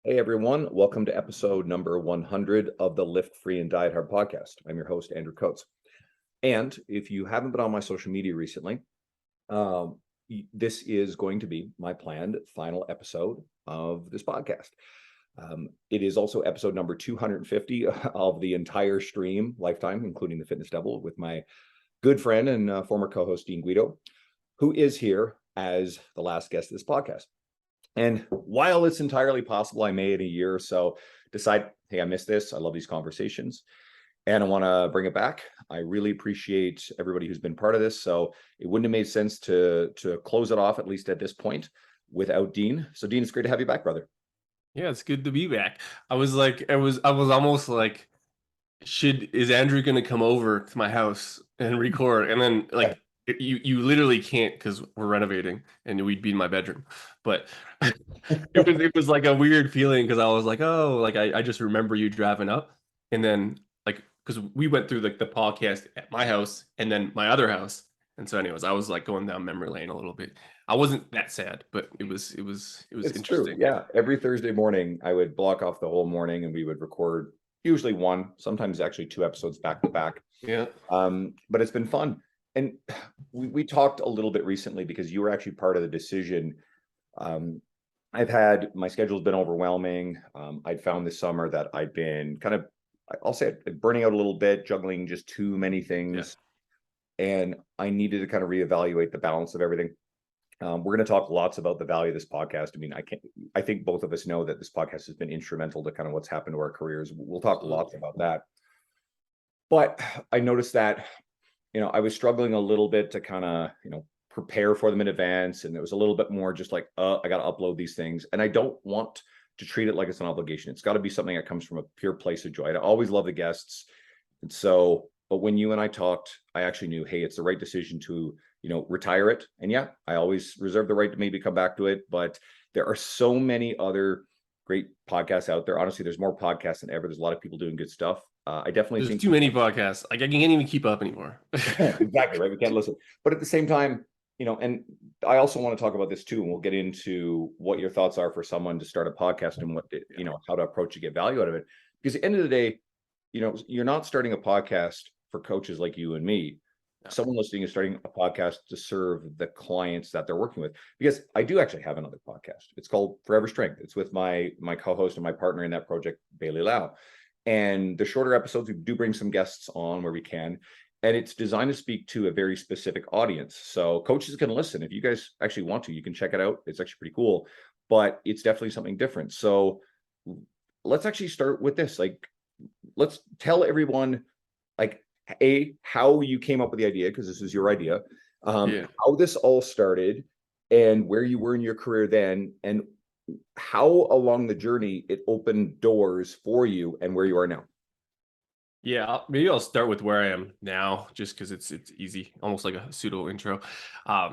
Hey everyone, welcome to episode number 100 of the Lift Free and Diet Hard podcast. I'm your host, Andrew Coates. And if you haven't been on my social media recently, um, this is going to be my planned final episode of this podcast. It is also episode number 250 of the entire stream lifetime, including the Fitness Devil, with my good friend and former co-host, Dean Guedo, who is here as the last guest of this podcast. And while it's entirely possible I may in a year or so decide, hey, I missed this. I love these conversations and I want to bring it back. I really appreciate everybody who's been part of this. So it wouldn't have made sense to close it off, at least at this point, without Dean. So Dean, it's great to have you back, brother. Yeah, it's good to be back. I was almost like, is Andrew gonna come over to my house and record? And then Yeah. you literally can't because we're renovating and we'd be in my bedroom. But it was like a weird feeling because I was like, oh, like I just remember you driving up, and then like because we went through like the podcast at my house and then my other house. And so anyways, I was like going down memory lane a little bit. I wasn't that sad, but it was It's true. interesting. Yeah. Every Thursday morning, I would block off the whole morning and we would record usually one, sometimes actually two episodes back to back. Yeah. But it's been fun. And we talked a little bit recently because you were actually part of the decision. Um, I've had my schedule's been overwhelming. I'd found this summer that I'd been kind of, I'll say it, burning out a little bit, juggling just too many Yeah. things. And I needed to kind of reevaluate the balance of everything. We're going to talk lots about the value of this podcast. I mean, I think both of us know that this podcast has been instrumental to kind of what's happened to our careers. We'll talk lots Absolutely. about that. But I noticed that, I was struggling a little bit to kind of, prepare for them in advance. And it was a little bit more just like, I got to upload these things. And I don't want to treat it like it's an obligation. It's got to be something that comes from a pure place of joy. I always love the guests. And so, but when you and I talked, I actually knew, hey, it's the right decision to, retire it. And yeah, I always reserve the right to maybe come back to it. But there are so many other great podcasts out there. Honestly, there's more podcasts than ever. There's a lot of people doing good stuff. I definitely There's think too many podcasts. Like I can't even keep up anymore. exactly right. We can't listen. But at the same time, and I also want to talk about this too, and we'll get into what your thoughts are for someone to start a podcast and Yeah. how to approach to get value out of it. Because at the end of the day, you're not starting a podcast for coaches like you and me. No. Someone listening is starting a podcast to serve the clients that they're working with. Because I do actually have another podcast. It's called Forever Strength. It's with my co-host and my partner in that project, Bailey Lau. And the shorter episodes, we do bring some guests on where we can. And it's designed to speak to a very specific audience. So coaches can listen. If you guys actually want to, you can check it out. It's actually pretty cool, but it's definitely something different. So let's actually start with this. Like, let's tell everyone, like, how you came up with the idea, because this is your idea, Yeah. how this all started and where you were in your career then, and how along the journey it opened doors for you and where you are now. Yeah. Maybe I'll start with where I am now, just because it's easy, almost like a pseudo intro.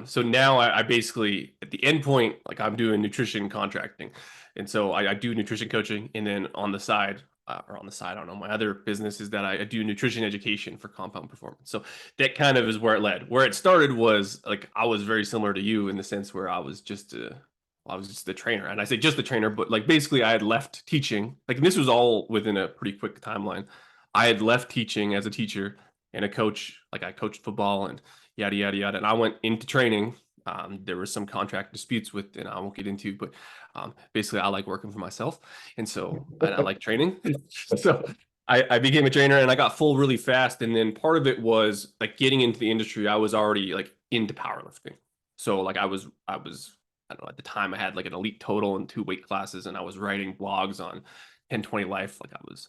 So now I basically at the end point, like I'm doing nutrition contracting, and so I do nutrition coaching, and then on the side. I don't know. My other business is that I do nutrition education for compound performance. So that kind of is where it led. Where it started was like I was very similar to you in the sense where I was just the trainer. And I say just the trainer, but like basically I had left teaching. Like this was all within a pretty quick timeline. I had left teaching as a teacher and a coach. Like I coached football and yada yada yada. And I went into training. There were some contract disputes with, and I won't get into, but basically I like working for myself, and so and I like training. So I became a trainer and I got full really fast. And then part of it was like getting into the industry. I was already like into powerlifting. So like I don't know, at the time I had like an elite total and two weight classes, and I was writing blogs on 1020 Life. Like I was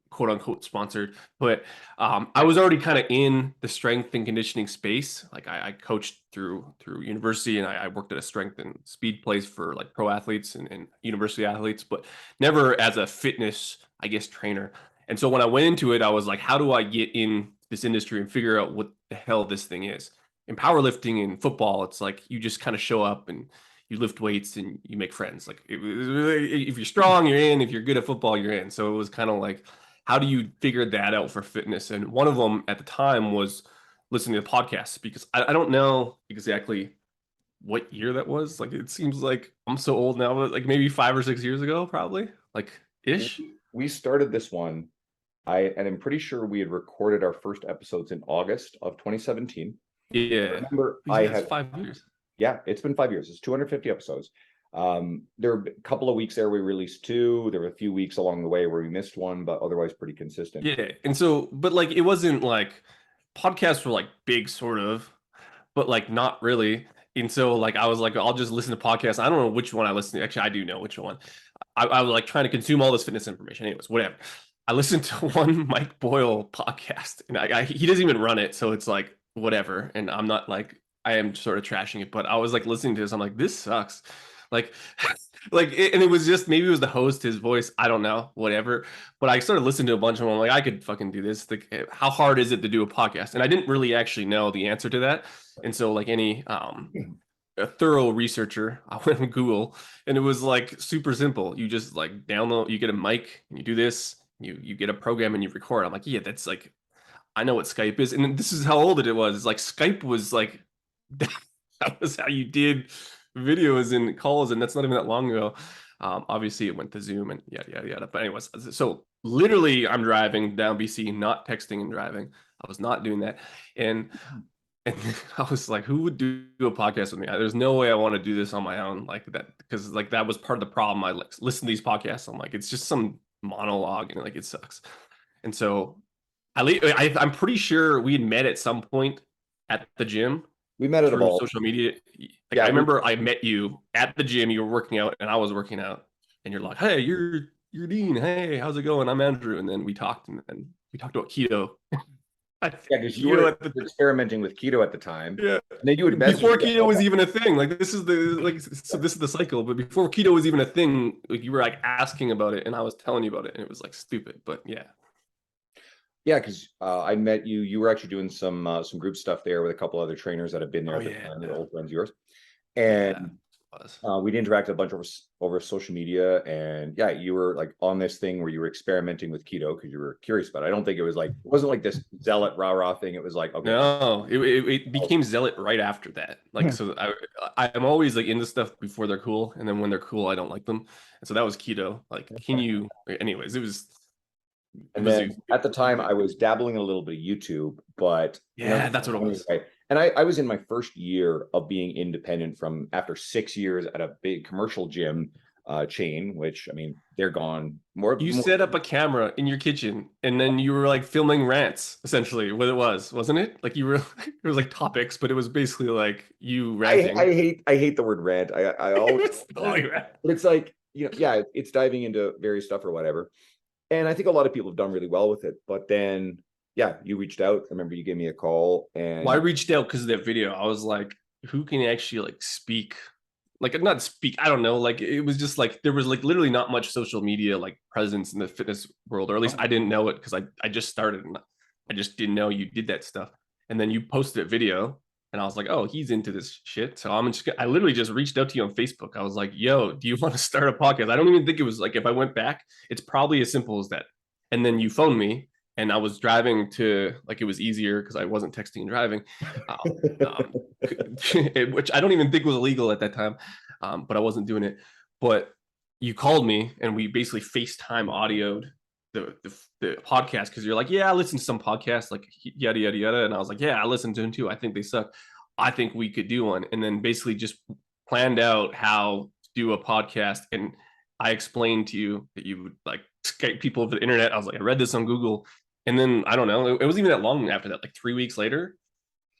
quote unquote sponsored, but I was already kind of in the strength and conditioning space. Like I coached through university, and I worked at a strength and speed place for like pro athletes and university athletes, but never as a fitness, I guess, trainer. And so when I went into it, I was like, how do I get in this industry and figure out what the hell this thing is? In powerlifting and football, it's like you just kind of show up and you lift weights and you make friends. Like if you're strong, you're in. If you're good at football, you're in. So it was kind of like, how do you figure that out for fitness? And one of them at the time was listening to podcasts because I don't know exactly what year that was. Like it seems like I'm so old now, but like maybe 5 or 6 years ago, probably like ish. We started this one. And I'm pretty sure we had recorded our first episodes in August of 2017. I Yeah. remember I Yeah, it's had, 5 years. yeah, it's been 5 years. It's 250 episodes. There were a couple of weeks there we released two. There were a few weeks along the way where we missed one, but otherwise pretty consistent. Yeah. And so, but like it wasn't like podcasts were like big sort of, but like not really. And so like I was like, I'll just listen to podcasts. I don't know which one I listen to. Actually, I do know which one. I was like trying to consume all this fitness information. Anyways, whatever. I listened to one Mike Boyle podcast, and he doesn't even run it, so it's like whatever. And I'm not like I am sort of trashing it, but I was like listening to this. I'm like, this sucks. Like, and it was just maybe it was the host, his voice. I don't know, whatever. But I started listening to a bunch of them. I'm like, I could fucking do this. Like, how hard is it to do a podcast? And I didn't really actually know the answer to that. And so, like any a thorough researcher, I went on Google, and it was like super simple. You just like download, you get a mic, and you do this. You get a program and you record. I'm like, yeah, that's like I know what Skype is, and then this is how old it was. Like Skype was like that was how you did videos and calls, and that's not even that long ago. Obviously, it went to Zoom and yada yada yada. But anyways, so literally, I'm driving down BC, not texting and driving. I was not doing that, and I was like, who would do a podcast with me? There's no way I want to do this on my own like that, because like that was part of the problem. I like listen to these podcasts. I'm like, it's just some monologue and like it sucks. And so I'm pretty sure we had met at some point at the gym We met at a through ball. social media. Like Yeah, I remember I met you at the gym. You were working out and I was working out, and you're like, "Hey, you're Dean. Hey, how's it going? I'm Andrew." And then we talked, and then we talked about keto. Yeah, because you Keto were at the experimenting with keto at the time. yeah. And then you would message Before me keto was even a thing. Like this is the like so this is the cycle. But before keto was even a thing, like you were like asking about it, and I was telling you about it, and it was like stupid. But yeah. Yeah, because I met you. You were actually doing some group stuff there with a couple other trainers that have been there Oh at the yeah. time, that are old friends of yours. Yeah. And Was. we'd interacted a bunch over social media. And yeah, you were like on this thing where you were experimenting with keto because you were curious about it. I don't think it was like, it wasn't like this zealot rah-rah thing. It was like, okay. No, it became zealot right after that. Like so I'm always like into stuff before they're cool, and then when they're cool, I don't like them. And so that was keto. Like, can you anyways, And then at the time I was dabbling a little bit of YouTube, but yeah, that's what it was. anyway, and I was in my first year of being independent from after 6 years at a big commercial gym chain, which I mean, they're gone more. You set up a camera in your kitchen, and then you were like filming rants, essentially what it was, wasn't it? Like you were it was like topics, but it was basically like you ranting. I hate the word rant. I always totally rant. But it's like, yeah, it's diving into various stuff or whatever. And I think a lot of people have done really well with it. But then, yeah, you reached out. I remember you gave me a call, and Well, I reached out because of that video. I was like, who can actually like speak? Like not speak, I don't know. Like it was just like there was like literally not much social media like presence in the fitness world, or at least I didn't know it because I just started and I just didn't know you did that stuff. And then you posted a video, and I was like, oh, he's into this shit. So I literally just reached out to you on Facebook. I was like, yo, do you want to start a podcast? I don't even think it was like, if I went back, it's probably as simple as that. And then you phoned me, and I was driving to, like, it was easier because I wasn't texting and driving, which I don't even think was illegal at that time, but I wasn't doing it. But you called me, and we basically FaceTime audioed the podcast because you're like, yeah, I listen to some podcasts, like yada yada yada, and I was like, yeah, I listen to them too. I think they suck. I think we could do one, and then basically just planned out how to do a podcast. And I explained to you that you would like Skype people over the internet. I was like, I read this on Google, and then I don't know, it wasn't even that long after that, like 3 weeks later,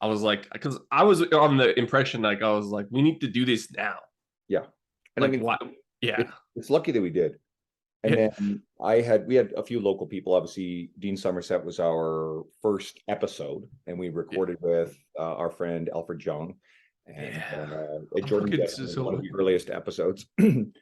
I was like, because I was on the impression, like I was like, we need to do this now. Yeah, and like, I mean, why? Yeah, it's lucky that we did. And then we had a few local people. Obviously, Dean Somerset was our first episode, and we recorded with our friend Alfred Jung, and Jordan Guedo was one of the earliest episodes. And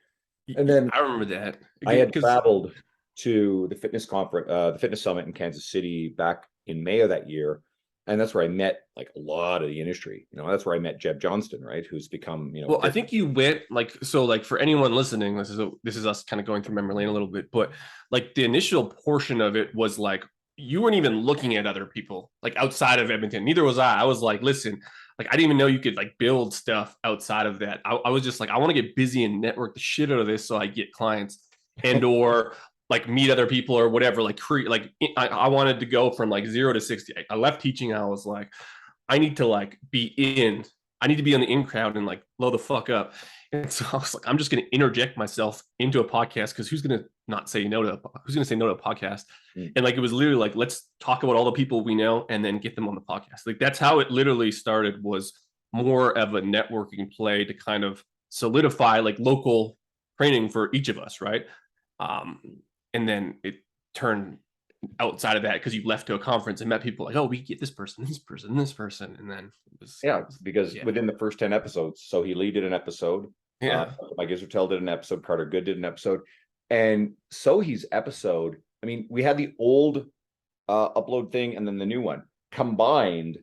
then I remember that I had traveled to the fitness conference, the fitness summit in Kansas City back in May of that year. And that's where I met like a lot of the industry. That's where I met Jeb Johnston, right? Who's become, well, I think you went like, so like for anyone listening, this is us kind of going through memory lane a little bit, but like the initial portion of it was like you weren't even looking at other people like outside of Edmonton. Neither was I. I was like, listen, like I didn't even know you could like build stuff outside of that. I was just like, I want to get busy and network the shit out of this so I get clients and or like meet other people or whatever. Like create like I wanted to go from like 0 to 60. I left teaching. I was like, I need to like be in. I need to be on the in crowd and like blow the fuck up. And so I was like, I'm just going to interject myself into a podcast because who's going to not say no to who's going to say no to a podcast? And like it was literally like, let's talk about all the people we know and then get them on the podcast. Like that's how it literally started, was more of a networking play to kind of solidify like local training for each of us, right? And then it turned outside of that because you left to a conference and met people like, oh, we get this person, this person, this person, and then because within the first 10 episodes, so he Lee did an episode, Mike Israel did an episode, Carter Good did an episode, and Sohi's episode, I mean, we had the old upload thing and then the new one combined.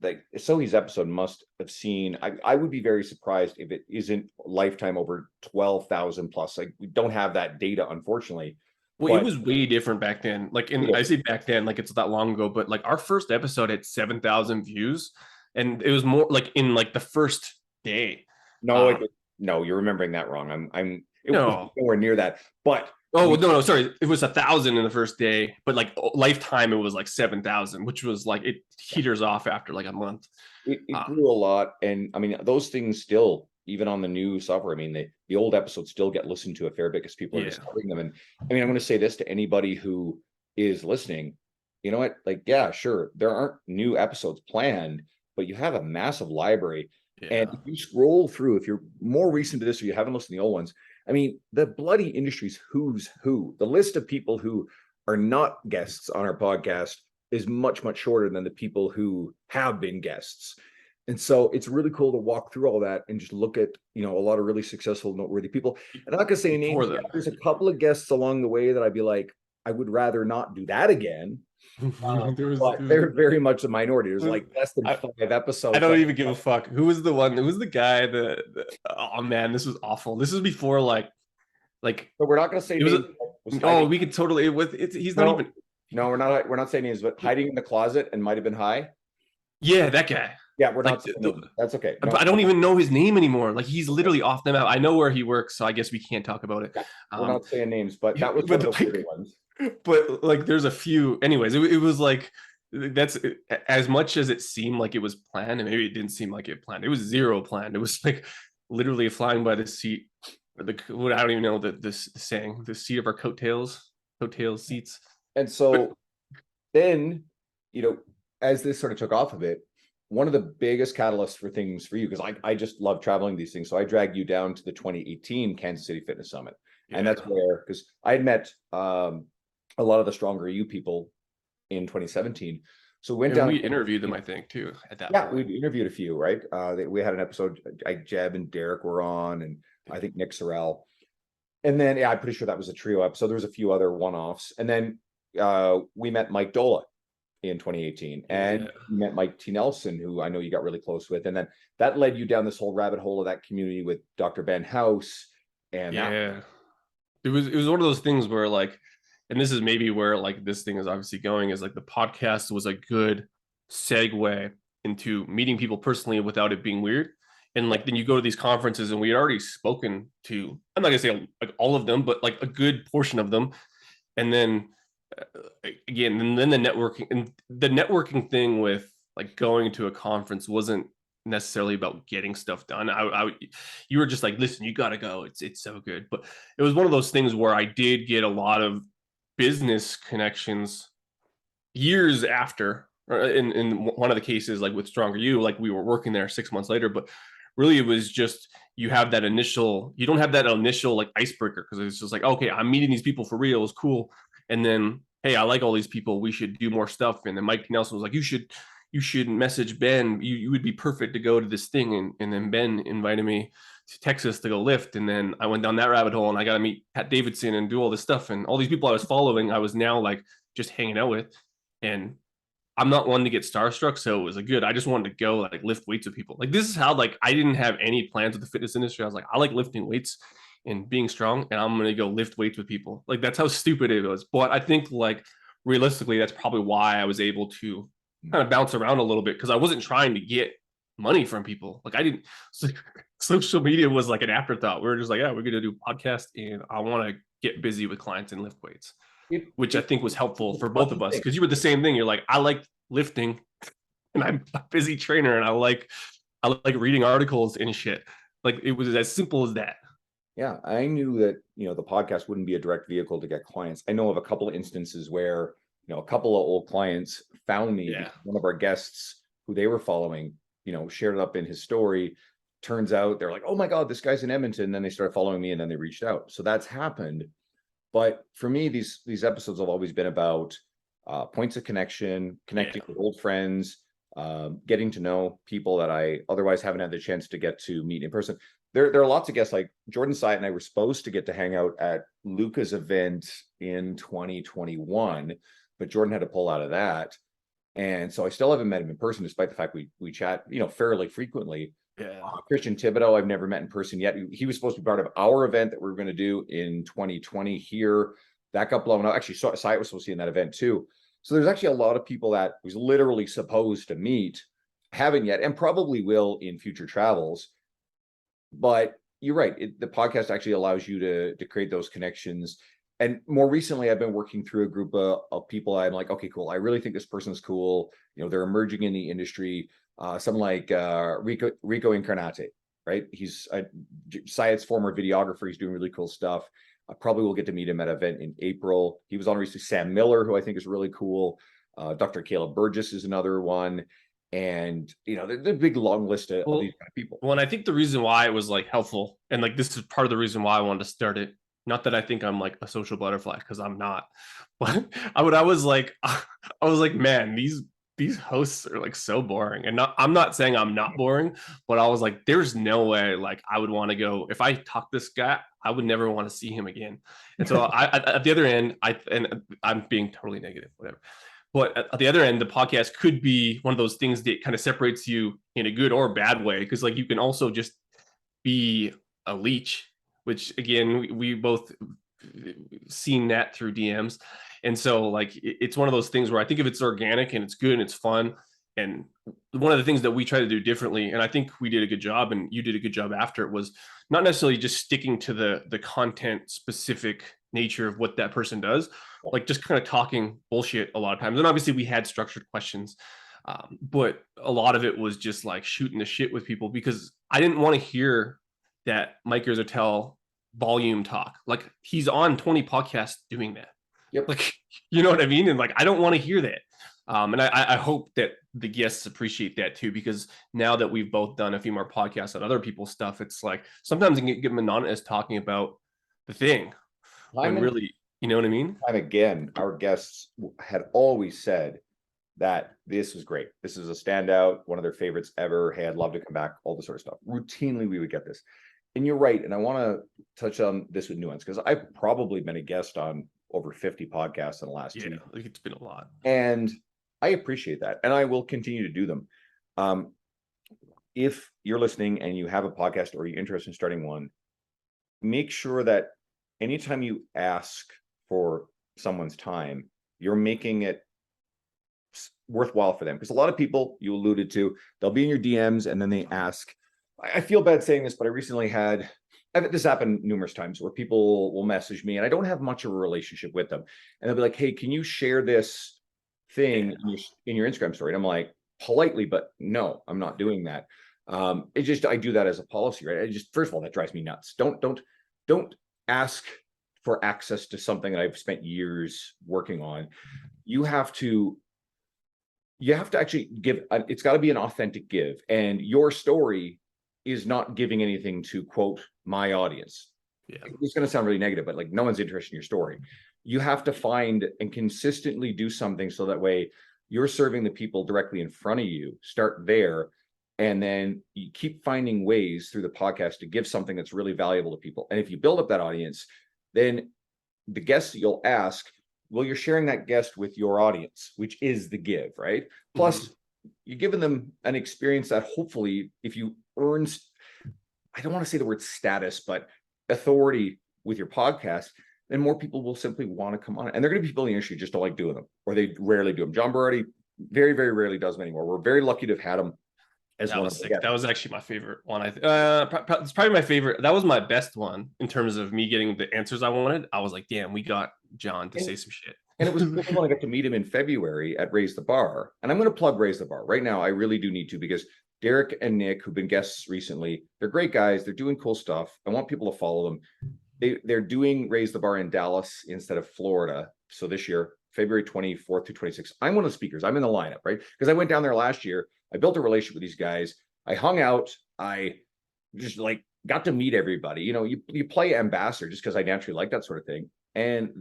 Like Sohi's episode must have seen, I would be very surprised if it isn't lifetime over 12,000 plus. Like we don't have that data, unfortunately. Well, it was way different back then. Like, and I say back then, like it's that long ago, but like our first episode had 7,000 views, and it was more like in like the first day. No, you're remembering that wrong. It was nowhere near that. But no, sorry, it was 1,000 in the first day, but like lifetime, it was like 7,000, which was like it heaters off after like a month. It grew a lot, and I mean those things still. Even on the new software, I mean, the old episodes still get listened to a fair bit because people are discovering them. And I mean, I'm going to say this to anybody who is listening, you know what? Like, yeah, sure, there aren't new episodes planned, but you have a massive library. And if you scroll through, if you're more recent to this or you haven't listened to the old ones, I mean, the bloody industry's who's who. The list of people who are not guests on our podcast is much, much shorter than the people who have been guests. And so it's really cool to walk through all that and just look at, you know, a lot of really successful, noteworthy people. And I'm not going to say names. There's a couple of guests along the way that I'd be like, I would rather not do that again. But they're very much a minority. There's like less than 5 episodes. I don't even give a fuck. Who was the one? Who was the guy that oh man, this was awful. This is before like but we're not going to say names. We could totally he's not even. No, we're not saying names, but hiding in the closet and might have been high. Yeah, that guy. Yeah, we're not. That's okay. No. I don't even know his name anymore. Like he's literally off the map. I know where he works, so I guess we can't talk about it. We're not saying names, but that was one of the weird ones. But like, there's a few. Anyways, it was like that's as much as it seemed like it was planned, and maybe it didn't seem like it planned. It was zero planned. It was like literally flying by the seat. I don't even know the saying. The seat of our coattails seats. And so then, you know, as this sort of took off a bit, one of the biggest catalysts for things for you, because I just love traveling these things. So I dragged you down to the 2018 Kansas City Fitness Summit. And that's where, because I had met a lot of the Stronger You people in 2017. So we went down. We interviewed them, I think, too, at that point. We interviewed a few, right? We had an episode, Jeb and Derek were on, and I think Nick Sorrell. And then, I'm pretty sure that was a trio episode. There was a few other one-offs. And then we met Mike Dola in 2018, and you met Mike T. Nelson, who I know you got really close with, and then that led you down this whole rabbit hole of that community with Dr. Ben House. And it was one of those things where like, and this is maybe where like this thing is obviously going, is like the podcast was a good segue into meeting people personally without it being weird. And like then you go to these conferences, and we had already spoken to, I'm not gonna say like all of them, but like a good portion of them, and then again, and then the networking thing with like going to a conference wasn't necessarily about getting stuff done. You were just like, listen, you got to go. It's so good. But it was one of those things where I did get a lot of business connections years after. In one of the cases, like with Stronger You, like we were working there 6 months later, but really it was just you don't have that initial like icebreaker, because it's just like, okay, I'm meeting these people for real. It's cool. And then, hey, I like all these people. We should do more stuff. And then Mike Nelson was like, you should message Ben. You would be perfect to go to this thing. And then Ben invited me to Texas to go lift. And then I went down that rabbit hole, and I got to meet Pat Davidson and do all this stuff. And all these people I was following, I was now like just hanging out with. And I'm not one to get starstruck, so it was good. I just wanted to go like lift weights with people. Like this is how like I didn't have any plans with the fitness industry. I was like, I like lifting weights and being strong, and I'm gonna go lift weights with people. Like that's how stupid it was. But I think like realistically, that's probably why I was able to kind of bounce around a little bit, because I wasn't trying to get money from people. Like I didn't, social media was like an afterthought. We were just like, yeah, we're going to do a podcast and I want to get busy with clients and lift weights, which I think was helpful for both of us. Because you were the same thing. You're like, I like lifting and I'm a busy trainer and I like reading articles and shit. Like it was as simple as that. Yeah, I knew that, the podcast wouldn't be a direct vehicle to get clients. I know of a couple of instances where, a couple of old clients found me. Yeah. One of our guests who they were following, shared it up in his story. Turns out they're like, oh my God, this guy's in Edmonton. And then they started following me and then they reached out. So that's happened. But for me, these episodes have always been about points of connection, connecting with old friends, getting to know people that I otherwise haven't had the chance to get to meet in person. There are lots of guests, like Jordan Syatt and I were supposed to get to hang out at Luca's event in 2021, but Jordan had to pull out of that. And so I still haven't met him in person, despite the fact we chat, fairly frequently. Yeah. Christian Thibodeau, I've never met in person yet. He was supposed to be part of our event that we were going to do in 2020 here. That got blown out. Actually, Syatt was supposed to be in that event too. So there's actually a lot of people that was literally supposed to meet, haven't yet, and probably will in future travels. But you're right. The podcast actually allows you to create those connections. And more recently, I've been working through a group of people. I'm like, okay, cool. I really think this person's cool. They're emerging in the industry. Someone like Rico Incarnate, right? He's Syatt's former videographer. He's doing really cool stuff. I probably will get to meet him at an event in April. He was on recently. Sam Miller, who I think is really cool. Dr. Caleb Burgess is another one. And the big long list of these kind of people. Well, and I think the reason why it was like helpful, and like this is part of the reason why I wanted to start it. Not that I think I'm like a social butterfly, because I'm not. But I was like, man, these hosts are like so boring. And I'm not saying I'm not boring, but I was like, there's no way like I would want to go. If I talk this guy, I would never want to see him again. And so at the other end, I'm being totally negative, whatever. But at the other end, the podcast could be one of those things that kind of separates you in a good or bad way. Because like you can also just be a leech, which again, we both seen that through DMs. And so like, it's one of those things where I think if it's organic and it's good and it's fun, and one of the things that we try to do differently, and I think we did a good job and you did a good job after it, was not necessarily just sticking to the content specific nature of what that person does, like just kind of talking bullshit a lot of times. And obviously we had structured questions, but a lot of it was just like shooting the shit with people, because I didn't want to hear that Mike Zertel volume talk. Like he's on 20 podcasts doing that. Yep. Like, you know what I mean? And like, I don't want to hear that. And I hope that the guests appreciate that too, because now that we've both done a few more podcasts on other people's stuff, it's like sometimes you get monotonous talking about the thing. And really, you know what I mean? And again, our guests had always said that this was great. This is a standout, one of their favorites ever. Hey, I'd love to come back, all this sort of stuff. Routinely, we would get this. And you're right. And I want to touch on this with nuance, because I've probably been a guest on over 50 podcasts in the last 2 years. Like it's been a lot. And I appreciate that. And I will continue to do them. If you're listening and you have a podcast or you're interested in starting one, make sure that anytime you ask for someone's time, you're making it worthwhile for them. Because a lot of people, you alluded to, they'll be in your DMs and then they ask. I feel bad saying this, but I recently had this happened numerous times where people will message me and I don't have much of a relationship with them. And they'll be like, hey, can you share this thing in your Instagram story? And I'm like, politely, but no, I'm not doing that. It just, I do that as a policy, right? I just, first of all, that drives me nuts. Don't ask for access to something that I've spent years working on. You have to actually give, it's got to be an authentic give. And your story is not giving anything to quote my audience. Yeah. It's going to sound really negative, but like no one's interested in your story. You have to find and consistently do something so that way you're serving the people directly in front of you. Start there. And then you keep finding ways through the podcast to give something that's really valuable to people. And if you build up that audience, then the guests that you'll ask, well, you're sharing that guest with your audience, which is the give, right? Plus, you're giving them an experience that hopefully, if you earn, I don't want to say the word status, but authority with your podcast, then more people will simply want to come on. And they're going to be people in the industry who just don't like doing them, or they rarely do them. John Berardi very, very rarely does them anymore. We're very lucky to have had him as That one was of the sick. guests. That was actually my favorite one. It's probably my favorite. That was my best one in terms of me getting the answers I wanted. I was like, damn, we got John to say some shit. And it was cool when I got to meet him in February at Raise the Bar. And I'm going to plug Raise the Bar right now. I really do need to, because Derek and Nick, who've been guests recently, they're great guys. They're doing cool stuff. I want people to follow them. They're doing Raise the Bar in Dallas instead of Florida. So this year, February 24th to 26th, I'm one of the speakers. I'm in the lineup, right? Because I went down there last year. I built a relationship with these guys. I hung out. I just like got to meet everybody. You know, you play ambassador just because I naturally like that sort of thing. And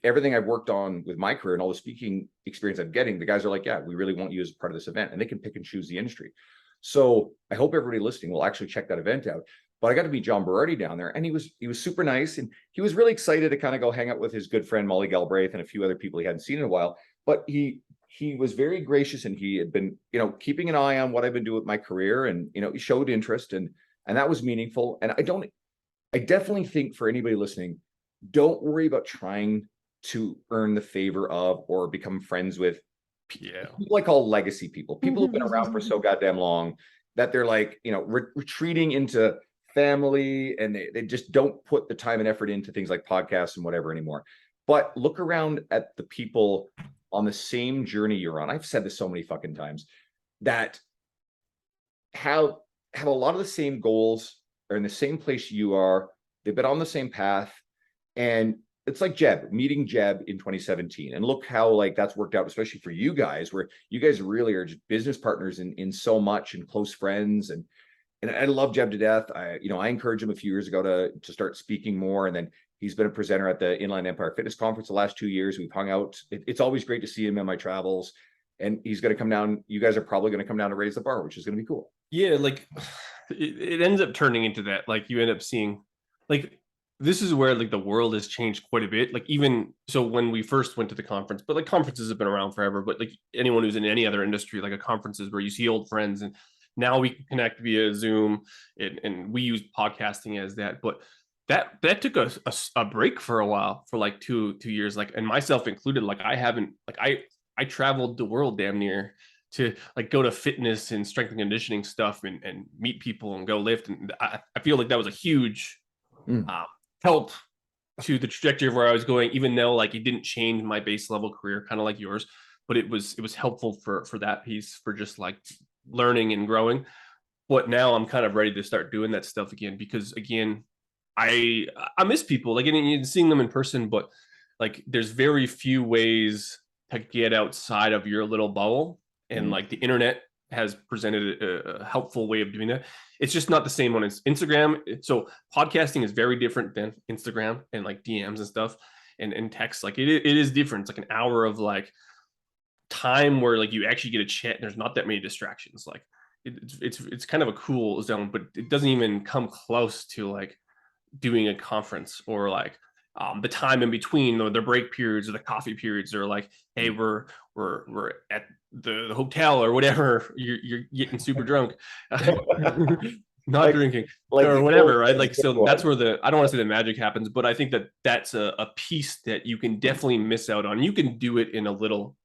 everything I've worked on with my career and all the speaking experience I'm getting, the guys are like, yeah, we really want you as part of this event, and they can pick and choose the industry. So I hope everybody listening will actually check that event out. But I got to meet John Berardi down there, and he was super nice, and he was really excited to kind of go hang out with his good friend Molly Galbraith and a few other people he hadn't seen in a while. But he was very gracious, and he had been, you know, keeping an eye on what I've been doing with my career, and you know, he showed interest, and that was meaningful. And I definitely think for anybody listening, don't worry about trying to earn the favor of or become friends with people I call legacy people who've been around for so goddamn long that they're like, you know, retreating into family, and they just don't put the time and effort into things like podcasts and whatever anymore. But look around at the people on the same journey you're on. I've said this so many fucking times, that have a lot of the same goals, are in the same place you are. They've been on the same path. And it's like meeting Jeb in 2017. And look how like that's worked out, especially for you guys, where you guys really are just business partners in so much, and close friends. And I love Jeb to death. I encouraged him a few years ago to start speaking more. And then he's been a presenter at the Inland Empire Fitness Conference the last 2 years. We've hung out. It's always great to see him in my travels. And he's going to come down. You guys are probably going to come down to Raise the Bar, which is going to be cool. Yeah, like it ends up turning into that. Like you end up seeing, like, this is where like the world has changed quite a bit. Like even so when we first went to the conference, but like conferences have been around forever, but like anyone who's in any other industry, like a conference is where you see old friends, and now we can connect via Zoom, and we use podcasting as that. But that took a break for a while, for like two years, like, and myself included. Like I traveled the world damn near to like go to fitness and strength and conditioning stuff, and meet people and go lift. And I feel like that was a huge help to the trajectory of where I was going, even though like it didn't change my base level career, kind of like yours, but it was helpful for that piece, for just like learning and growing. But now I'm kind of ready to start doing that stuff again, because again, I miss people, like, and seeing them in person, but like there's very few ways to get outside of your little bubble. And like the internet has presented a helpful way of doing that. It's just not the same on Instagram. So podcasting is very different than Instagram and like DMs and stuff, and text. Like it is different. It's like an hour of like time where like you actually get a chat, and there's not that many distractions. Like it's kind of a cool zone, but it doesn't even come close to like doing a conference, or like the time in between, or the break periods, or the coffee periods, or like, hey, we're at the hotel or whatever, you're getting super drunk, not drinking, like, or whatever, right? Like, so that's where I don't want to say the magic happens, but I think that's a piece that you can definitely miss out on. You can do it in a little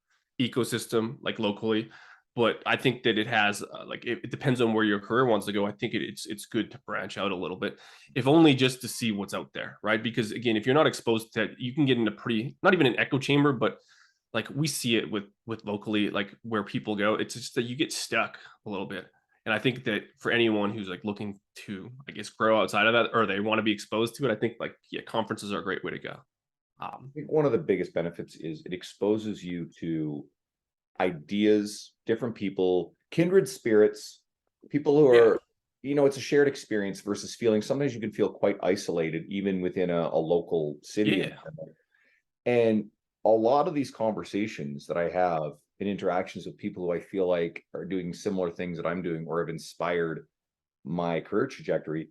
ecosystem, like locally, but I think that it has like it depends on where your career wants to go. I think it's good to branch out a little bit, if only just to see what's out there, right? Because again, if you're not exposed to that, you can get into not even an echo chamber, but like we see it with locally, like where people go, it's just that you get stuck a little bit. And I think that for anyone who's like looking to, I guess, grow outside of that, or they want to be exposed to it, I think like, yeah, conferences are a great way to go. I think one of the biggest benefits is it exposes you to ideas, different people, kindred spirits, people who are, it's a shared experience, versus feeling, sometimes you can feel quite isolated even within a local city. And a lot of these conversations that I have in interactions with people who I feel like are doing similar things that I'm doing, or have inspired my career trajectory,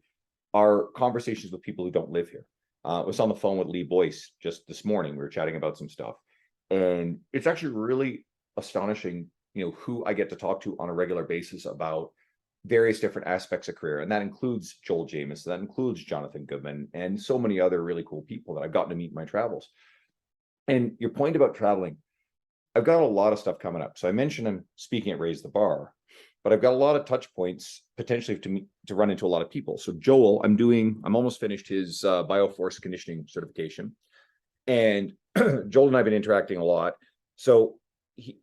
are conversations with people who don't live here. I was on the phone with Lee Boyce just this morning. We were chatting about some stuff, and it's actually really astonishing, who I get to talk to on a regular basis about various different aspects of career. And that includes Joel Jameson, that includes Jonathan Goodman, and so many other really cool people that I've gotten to meet in my travels. And your point about traveling, I've got a lot of stuff coming up. So I mentioned I'm speaking at Raise the Bar, but I've got a lot of touch points potentially to run into a lot of people. So Joel, I'm almost finished his bioforce conditioning certification. And Joel and I have been interacting a lot. So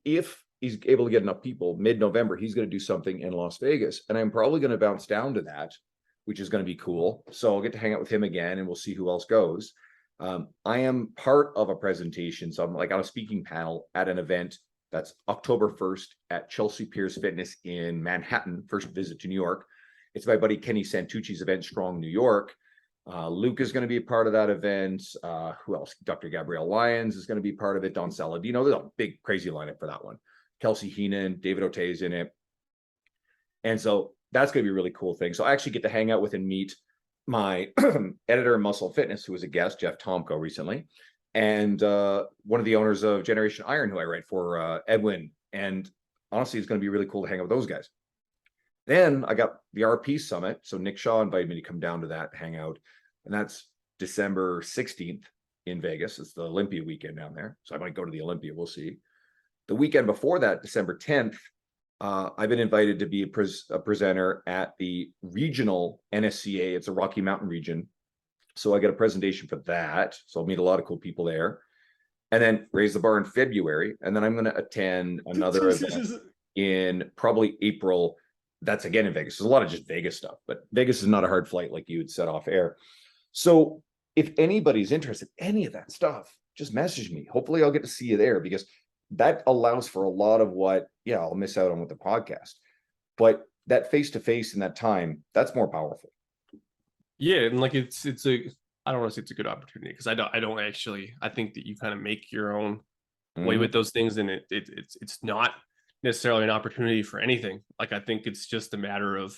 if he's able to get enough people, mid-November, he's going to do something in Las Vegas. And I'm probably going to bounce down to that, which is going to be cool. So I'll get to hang out with him again, and we'll see who else goes. I am part of a presentation. So I'm like on a speaking panel at an event that's October 1st at Chelsea Piers Fitness in Manhattan, first visit to New York. It's my buddy Kenny Santucci's event, Strong New York. Luke is going to be a part of that event. Who else? Dr. Gabrielle Lyons is going to be part of it. Don Saladino. There's a big, crazy lineup for that one. Kelsey Heenan, David O'Tay is in it. And so that's going to be a really cool thing. So I actually get to hang out with and meet my editor of Muscle Fitness, who was a guest, Jeff Tomko, recently. And one of the owners of Generation Iron, who I write for, Edwin. And honestly, it's going to be really cool to hang out with those guys. Then I got the RP Summit. So Nick Shaw invited me to come down to that, hang out. And that's December 16th in Vegas. It's the Olympia weekend down there. So I might go to the Olympia. We'll see. The weekend before that, December 10th, I've been invited to be a presenter at the regional NSCA. It's a Rocky Mountain region. So I get a presentation for that. So I'll meet a lot of cool people there. And then Raise the Bar in February. And then I'm going to attend another event in probably April. That's again in Vegas. There's a lot of just Vegas stuff, but Vegas is not a hard flight like you would set off air. So if anybody's interested in any of that stuff, just message me. Hopefully I'll get to see you there, because that allows for a lot of what, I'll miss out on with the podcast. But that face-to-face in that time, that's more powerful. Yeah, and like it's a, I don't want to say it's a good opportunity, because I don't actually, I think that you kind of make your own way with those things, and it's not necessarily an opportunity for anything. Like I think it's just a matter of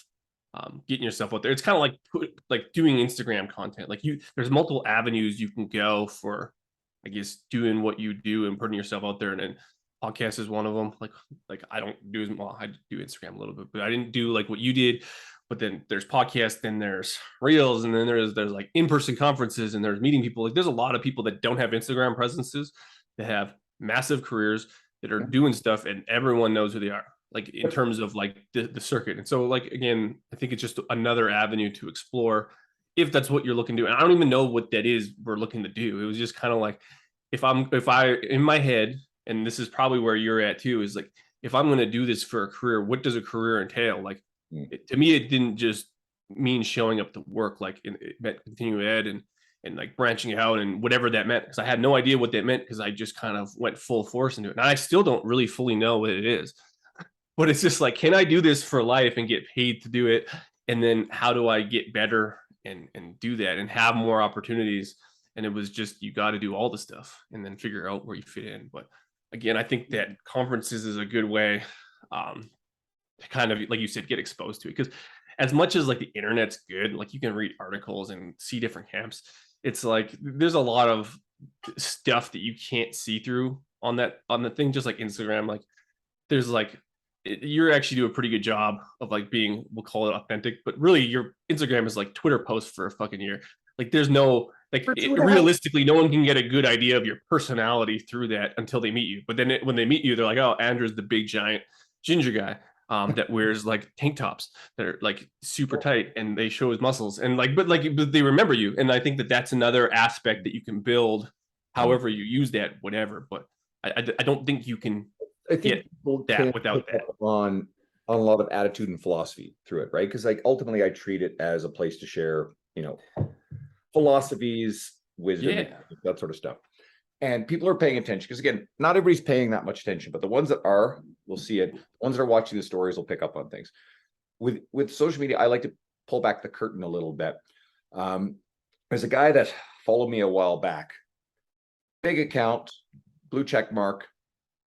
getting yourself out there. It's kind of like doing Instagram content. Like there's multiple avenues you can go for, I guess, doing what you do and putting yourself out there. And then podcast is one of them. Like I don't do as well. I do Instagram a little bit, but I didn't do like what you did. But then there's podcasts, then there's reels, and then there's like in-person conferences, and there's meeting people. Like there's a lot of people that don't have Instagram presences that have massive careers that are doing stuff, and everyone knows who they are, like in terms of like the circuit. And so like, again, I think it's just another avenue to explore if that's what you're looking to do. And I don't even know what that is we're looking to do. It was just kind of like, if I in my head, and this is probably where you're at too, is like, if I'm going to do this for a career, what does a career entail? Like to me, it didn't just mean showing up to work. Like it meant continuing ed and like branching out and whatever that meant, because I had no idea what that meant, because I just kind of went full force into it. And I still don't really fully know what it is, but it's just like, can I do this for life and get paid to do it? And then how do I get better and do that and have more opportunities? And it was just, you got to do all the stuff and then figure out where you fit in. But again, I think that conferences is a good way to kind of, like you said, get exposed to it. Because as much as like the internet's good, like you can read articles and see different camps, it's like there's a lot of stuff that you can't see through on the thing, just like Instagram. Like there's like, you're actually do a pretty good job of like being, we'll call it authentic, but really your Instagram is like Twitter posts for a fucking year. Like there's no, like realistically, no one can get a good idea of your personality through that until they meet you. But then when they meet you, they're like, oh, Andrew's the big giant ginger guy that wears like tank tops that are like super tight, and they show his muscles, and like, but they remember you. And I think that that's another aspect that you can build, however you use that, whatever. But I don't think you can get that without that. On a lot of attitude and philosophy through it, right? Because like ultimately I treat it as a place to share, philosophies, wisdom, that sort of stuff. And people are paying attention, because again, not everybody's paying that much attention, but the ones that are will see it. The ones that are watching the stories will pick up on things. With social media, I like to pull back the curtain a little bit. There's a guy that followed me a while back, big account, blue check mark,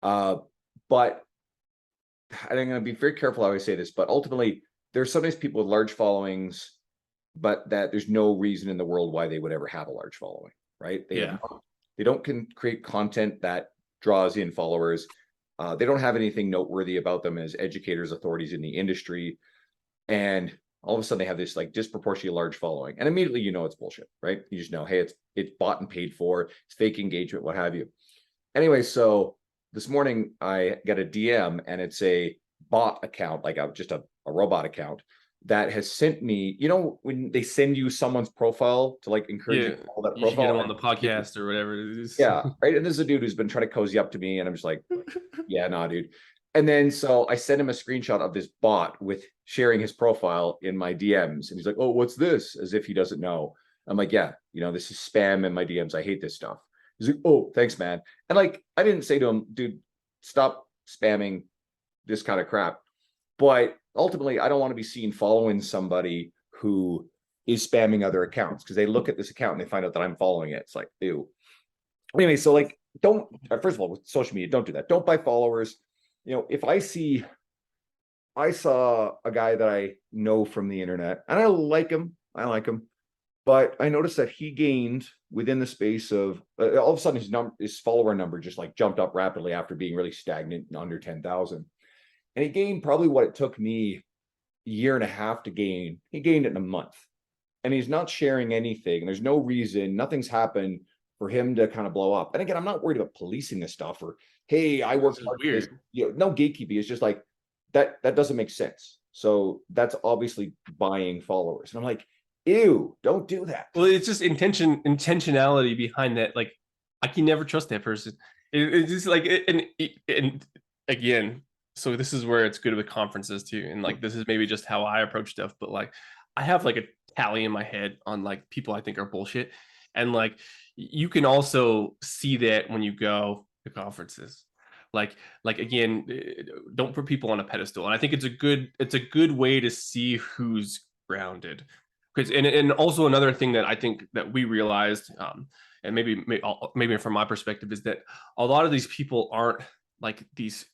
but I'm going to be very careful how I say this, but ultimately there's sometimes people with large followings, but that there's no reason in the world why they would ever have a large following, right? They don't create content that draws in followers. They don't have anything noteworthy about them as educators, authorities in the industry. And all of a sudden they have this like disproportionately large following. And immediately you know it's bullshit, right? You just know, hey, it's bought and paid for, it's fake engagement, what have you. Anyway, so this morning I got a DM and it's a bot account, like just a robot account that has sent me, when they send you someone's profile to like encourage you Yeah, to follow that you should get him profile. on the podcast or whatever it is. Yeah, right. And this is a dude who's been trying to cozy up to me, and I'm just like, yeah, nah, dude. And then so I sent him a screenshot of this bot with sharing his profile in my DMs, and he's like, "Oh, what's this?" As if he doesn't know. I'm like, "Yeah, this is spam in my DMs. I hate this stuff." He's like, "Oh, thanks, man." And like, I didn't say to him, "Dude, stop spamming this kind of crap." But ultimately, I don't want to be seen following somebody who is spamming other accounts because they look at this account and they find out that I'm following it. It's like, ew. Anyway, so like, don't, first of all, with social media, don't do that. Don't buy followers. If I saw a guy that I know from the internet and I like him, but I noticed that he gained within the space of all of a sudden his follower number just like jumped up rapidly after being really stagnant and under 10,000. And he gained probably what it took me a year and a half to gain. He gained it in a month. And he's not sharing anything. There's no reason, nothing's happened for him to kind of blow up. And again, I'm not worried about policing this stuff or, hey, I work This is hard for this. weird. No gatekeeping. It's just like that doesn't make sense. So that's obviously buying followers. And I'm like, ew, don't do that. Well, it's just intentionality behind that. Like, I can never trust that person. It's just like, and again, so this is where it's good with conferences too. And like, this is maybe just how I approach stuff, but like, I have like a tally in my head on like people I think are bullshit. And like, you can also see that when you go to conferences. Like again, don't put people on a pedestal. And I think it's a good way to see who's grounded. Because and also another thing that I think that we realized, and maybe from my perspective, is that a lot of these people aren't like these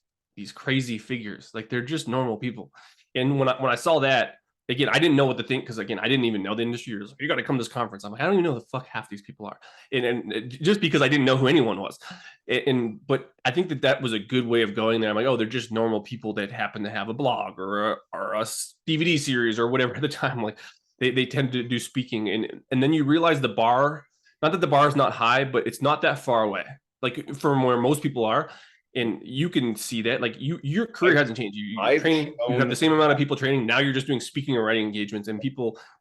crazy figures. Like, they're just normal people. And when I saw that, again, I didn't know what to think, because again, I didn't even know the industry. Like, you got to come to this conference. I'm like, I don't even know who the fuck half these people are, and just because I didn't know who anyone was. But I think that was a good way of going there. I'm like, oh, they're just normal people that happen to have a blog or a DVD series or whatever at the time. Like, they tend to do speaking, and then you realize the bar, not that the bar is not high, but it's not that far away, like from where most people are. And you can see that, like, your career hasn't changed. You train, you have the same amount of people training. Now you're just doing speaking or writing engagements, and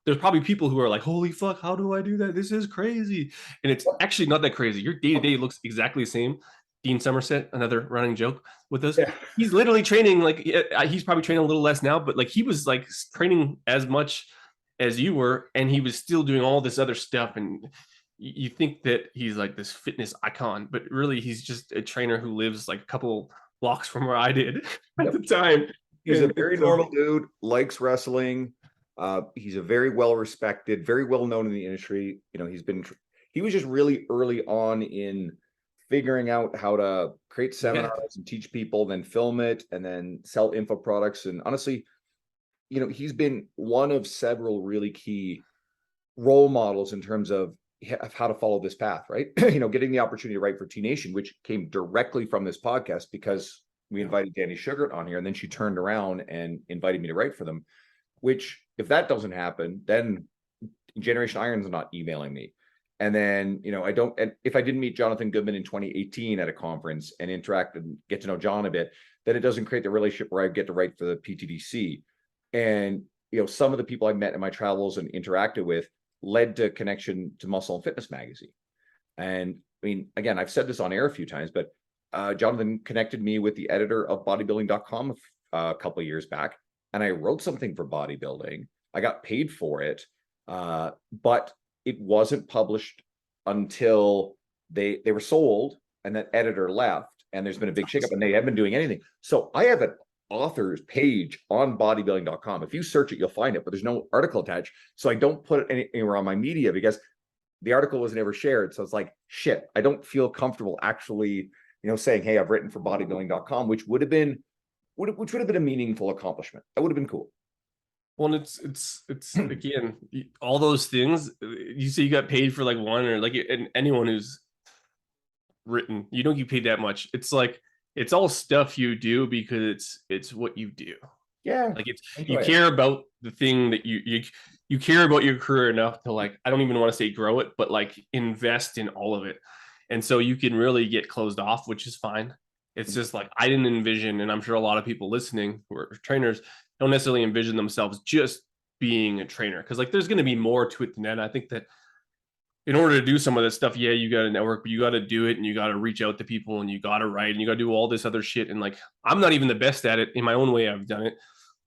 there's probably people who are like, holy fuck, how do I do that? This is crazy. And it's actually not that crazy. Your day-to-day looks exactly the same. Dean Somerset, another running joke with us. Yeah. He's literally training, like, he's probably training a little less now, but like, he was like training as much as you were, and he was still doing all this other stuff. And you think that he's like this fitness icon, but really he's just a trainer who lives like a couple blocks from where I did at the time. He's a very normal dude, likes wrestling. He's a very well respected, very well known in the industry. He was just really early on in figuring out how to create seminars and teach people, then film it, and then sell info products. And honestly, he's been one of several really key role models in terms of how to follow this path, right? Getting the opportunity to write for T Nation, which came directly from this podcast because we invited Danny Sugart on here, and then she turned around and invited me to write for them. Which, if that doesn't happen, then Generation Iron's not emailing me. And then, and if I didn't meet Jonathan Goodman in 2018 at a conference and interact and get to know John a bit, then it doesn't create the relationship where I get to write for the PTDC. And, some of the people I met in my travels and interacted with led to connection to Muscle and Fitness magazine. And I mean, again, I've said this on air a few times, but Jonathan connected me with the editor of bodybuilding.com a couple of years back. And I wrote something for bodybuilding. I got paid for it, but it wasn't published until they were sold, and that editor left, and there's been a big shakeup, and they haven't been doing anything. So I have an author's page on bodybuilding.com. If you search it, you'll find it, but there's no article attached. So I don't put it anywhere on my media because the article was never shared. So it's like, shit, I don't feel comfortable actually, saying, hey, I've written for bodybuilding.com, which would have been a meaningful accomplishment. That would have been cool. Well, it's again, all those things. You say you got paid for like one, or like, and anyone who's written, you don't get paid that much. It's like, it's all stuff you do because it's what you do. Yeah. Like it's, you Enjoy it. care about the thing that you care about your career enough to, like, I don't even want to say grow it, but like invest in all of it. And so you can really get closed off, which is fine. It's just like, I didn't envision, and I'm sure a lot of people listening who are trainers don't necessarily envision themselves just being a trainer, because like there's going to be more to it than that. I think that in order to do some of this stuff, yeah, you got to network, but you got to do it, and you got to reach out to people, and you got to write, and you got to do all this other shit. And like, I'm not even the best at it in my own way. I've done it,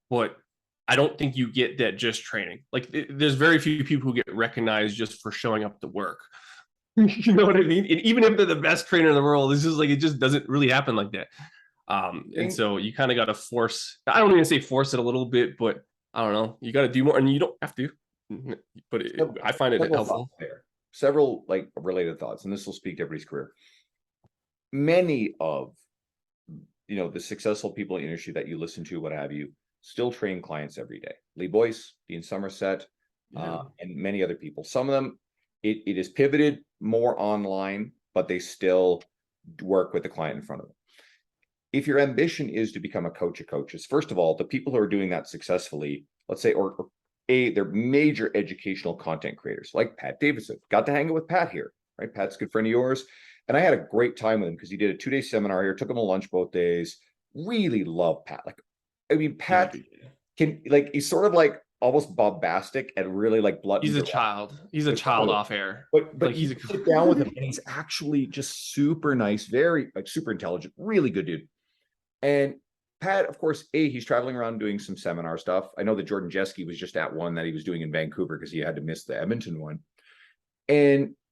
but I don't think you get that just training. Like, there's very few people who get recognized just for showing up to work. You know what I mean? And even if they're the best trainer in the world, it's just like, it just doesn't really happen like that. And so you kind of got to force, I don't even say force it a little bit, but I don't know, you got to do more, and you don't have to, but I find it helpful. Several like related thoughts, and this will speak to everybody's career. Many of, the successful people in the industry that you listen to, what have you, still train clients every day. Lee Boyce, Dean Somerset, and many other people. Some of them, it is pivoted more online, but they still work with the client in front of them. If your ambition is to become a coach of coaches, first of all, the people who are doing that successfully, let's say, they're major educational content creators like Pat Davidson. Got to hang out with Pat here, right? Pat's a good friend of yours. And I had a great time with him because he did a 2-day seminar here, took him to lunch both days. Really love Pat. Like, I mean, Pat can, like, he's sort of like almost bombastic and really like blunt. He's a child. He's a child off air. But like, you sit down with him and he's actually just super nice, very like super intelligent, really good dude. And Pat, of course, he's traveling around doing some seminar stuff. I know that Jordan Jeske was just at one that he was doing in Vancouver because he had to miss the Edmonton one.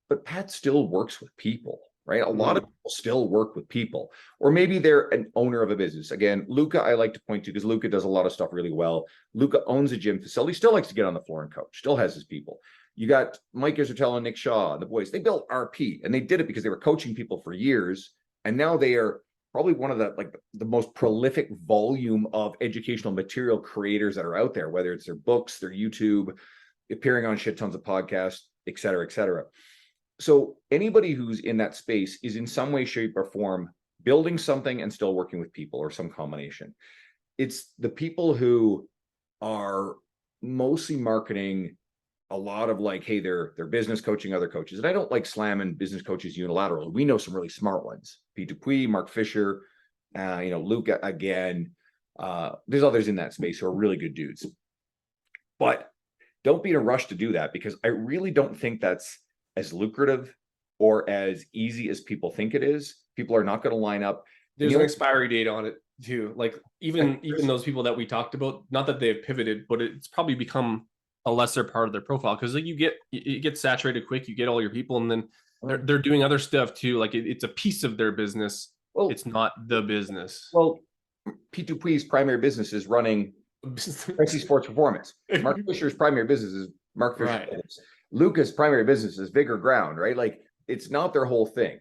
But Pat still works with people, right? A lot of people still work with people, or maybe they're an owner of a business. Again, Luca, I like to point to because Luca does a lot of stuff really well. Luca owns a gym facility, still likes to get on the floor and coach, still has his people. You got Mike Isertel and Nick Shaw, the boys. They built RP, and they did it because they were coaching people for years, and now they are probably one of the most prolific volume of educational material creators that are out there, whether it's their books, their YouTube, appearing on shit tons of podcasts, et cetera, et cetera. So anybody who's in that space is in some way, shape, or form building something and still working with people, or some combination. It's the people who are mostly marketing a lot of like, hey, they're business coaching other coaches. And I don't like slamming business coaches unilaterally. We know some really smart ones. Pete Dupuis, Mark Fisher, Luca again. There's others in that space who are really good dudes. But don't be in a rush to do that, because I really don't think that's as lucrative or as easy as people think it is. People are not going to line up. There's an expiry date on it too. Like even those people that we talked about, not that they've pivoted, but it's probably become a lesser part of their profile, because like you get saturated quick, you get all your people, and then they're doing other stuff too. Like it's a piece of their business. Well, it's not the business. Well, Pete Dupuis' primary business is running Fancy Sports Performance. Mark Fisher's primary business is Mark Fisher. Right. Luca's primary business is Vigor Ground, right? Like, it's not their whole thing,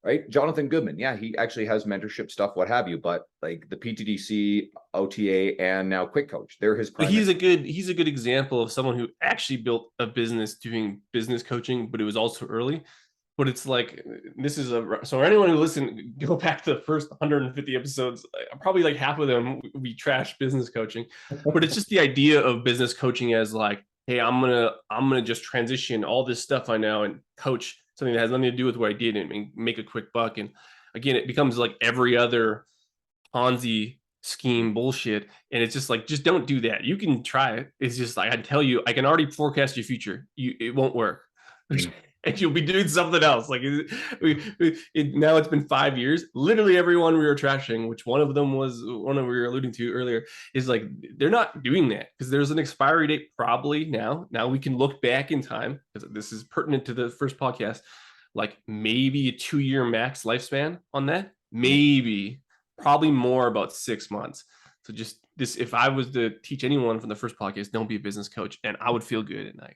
right? Jonathan Goodman, yeah, he actually has mentorship stuff, what have you, but like the PTDC, OTA, and now Quick Coach, they're his primary. He's a good example of someone who actually built a business doing business coaching, but it was also early. But it's like, so anyone who listened, go back to the first 150 episodes, probably like half of them we trash business coaching, but it's just the idea of business coaching as like, hey, I'm gonna just transition all this stuff I know and coach something that has nothing to do with what I did and make a quick buck. And again, it becomes like every other Ponzi scheme bullshit, and it's just like, just don't do that. You can try it. It's just like, I tell you, I can already forecast your future. It won't work. And you'll be doing something else. Like now it's been 5 years. Literally everyone we were trashing, which one of them was one of we were alluding to earlier, is like, they're not doing that because there's an expiry date probably now. Now we can look back in time, because this is pertinent to the first podcast, like maybe a 2-year max lifespan on that. Maybe, probably more, about 6 months. So just this, if I was to teach anyone from the first podcast, don't be a business coach, and I would feel good at night.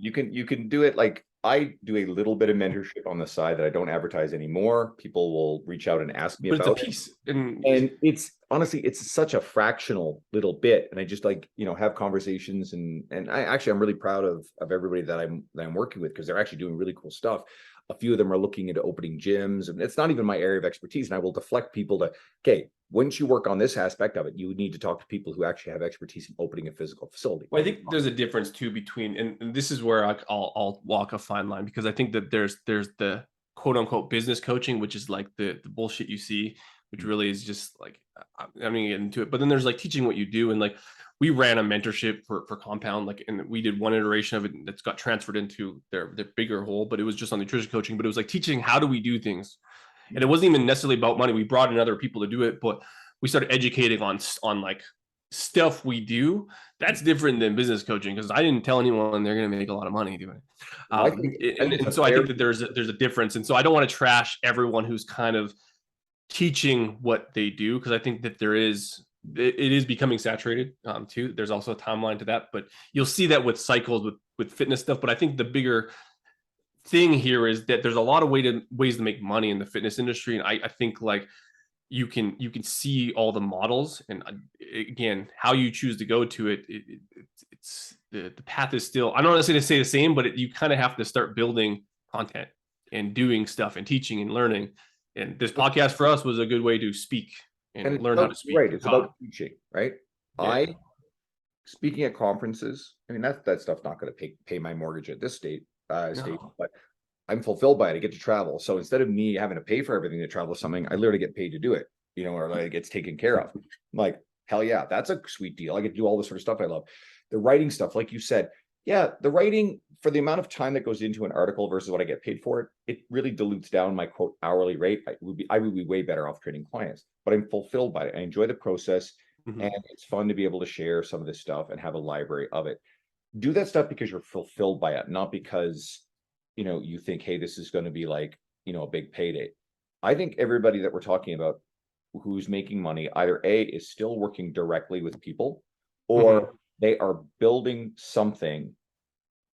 You can do it. Like, I do a little bit of mentorship on the side that I don't advertise anymore. People will reach out and ask me about it. And it's honestly, it's such a fractional little bit. And I just like, have conversations, and I'm really proud of everybody that I'm working with, because they're actually doing really cool stuff. a few of them are looking into opening gyms, and it's not even my area of expertise. And I will deflect people to, okay, once you work on this aspect of it, you need to talk to people who actually have expertise in opening a physical facility. Well, I think there's a difference too between, and this is where I'll walk a fine line, because I think that there's the quote unquote business coaching, which is like the bullshit you see, which really is just like, I'm gonna get into it. But then there's like teaching what you do, and like we ran a mentorship for Compound, like, and we did one iteration of it that's got transferred into their bigger whole, but it was just on nutrition coaching, but it was like teaching how do we do things, and it wasn't even necessarily about money. We brought in other people to do it, but we started educating on like stuff we do. That's different than business coaching, because I didn't tell anyone they're going to make a lot of money doing it. And so I think that there's a difference. And so I don't want to trash everyone who's kind of teaching what they do, because I think that it is becoming saturated too. There's also a timeline to that, but you'll see that with cycles with fitness stuff. But I think the bigger thing here is that there's a lot of ways to make money in the fitness industry. And I think like you can see all the models, and again, how you choose to go to it, it's the path is still, I don't want to say the same, but you kind of have to start building content and doing stuff and teaching and learning. And this podcast for us was a good way to speak and learn how to speak. Right. It's about teaching, right? Yeah. Speaking at conferences, I mean, that stuff's not going to pay my mortgage at this stage, No. but I'm fulfilled by it. I get to travel. So instead of me having to pay for everything to travel something, I literally get paid to do it, or like it gets taken care of. I'm like, hell yeah, that's a sweet deal. I get to do all this sort of stuff I love. The writing stuff, like you said, yeah, the writing, for the amount of time that goes into an article versus what I get paid for it really dilutes down my quote hourly rate. I would be way better off training clients, but I'm fulfilled by it. I enjoy the process, and it's fun to be able to share some of this stuff and have a library of it. Do that stuff because you're fulfilled by it, not because you think, hey, this is going to be like, a big payday. I think everybody that we're talking about who's making money, either A, is still working directly with people, or they are building something,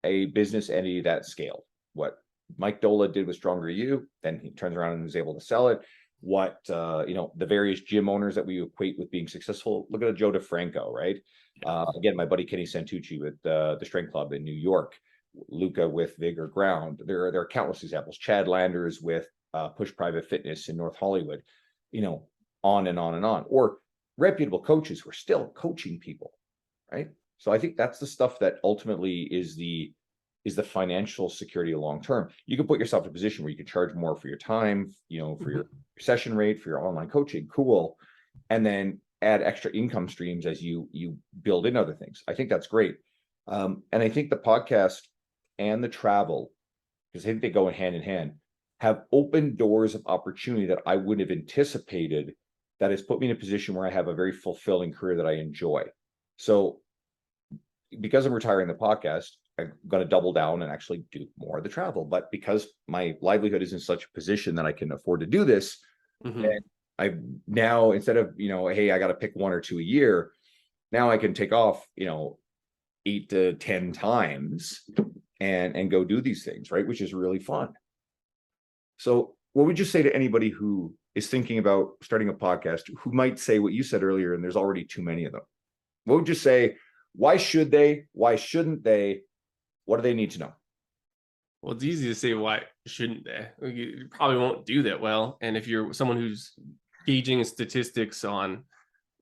a business entity that scaled. What Mike Dola did with Stronger You, then he turns around and was able to sell it. What the various gym owners that we equate with being successful. Look at a Joe DeFranco, right? Again, my buddy Kenny Santucci with the Strength Club in New York. Luca with Vigor Ground. There are countless examples. Chad Landers with Push Private Fitness in North Hollywood, on and on and on. Or reputable coaches who are still coaching people, right? So I think that's the stuff that ultimately is the financial security long term. You can put yourself in a position where you can charge more for your time, for your session rate, for your online coaching, cool, and then add extra income streams as you build in other things. I think that's great. And I think the podcast and the travel, because I think they go hand in hand, have opened doors of opportunity that I wouldn't have anticipated, that has put me in a position where I have a very fulfilling career that I enjoy. So because I'm retiring the podcast, I'm going to double down and actually do more of the travel. But because my livelihood is in such a position that I can afford to do this, and I now, instead of, hey, I got to pick 1 or 2 a year, now I can take off, 8 to 10 times and go do these things, right? Which is really fun. So what would you say to anybody who is thinking about starting a podcast, who might say what you said earlier, and there's already too many of them? What would you say? Why should they? Why shouldn't they? What do they need to know? Well, it's easy to say, why shouldn't they? You probably won't do that well. And if you're someone who's gauging statistics on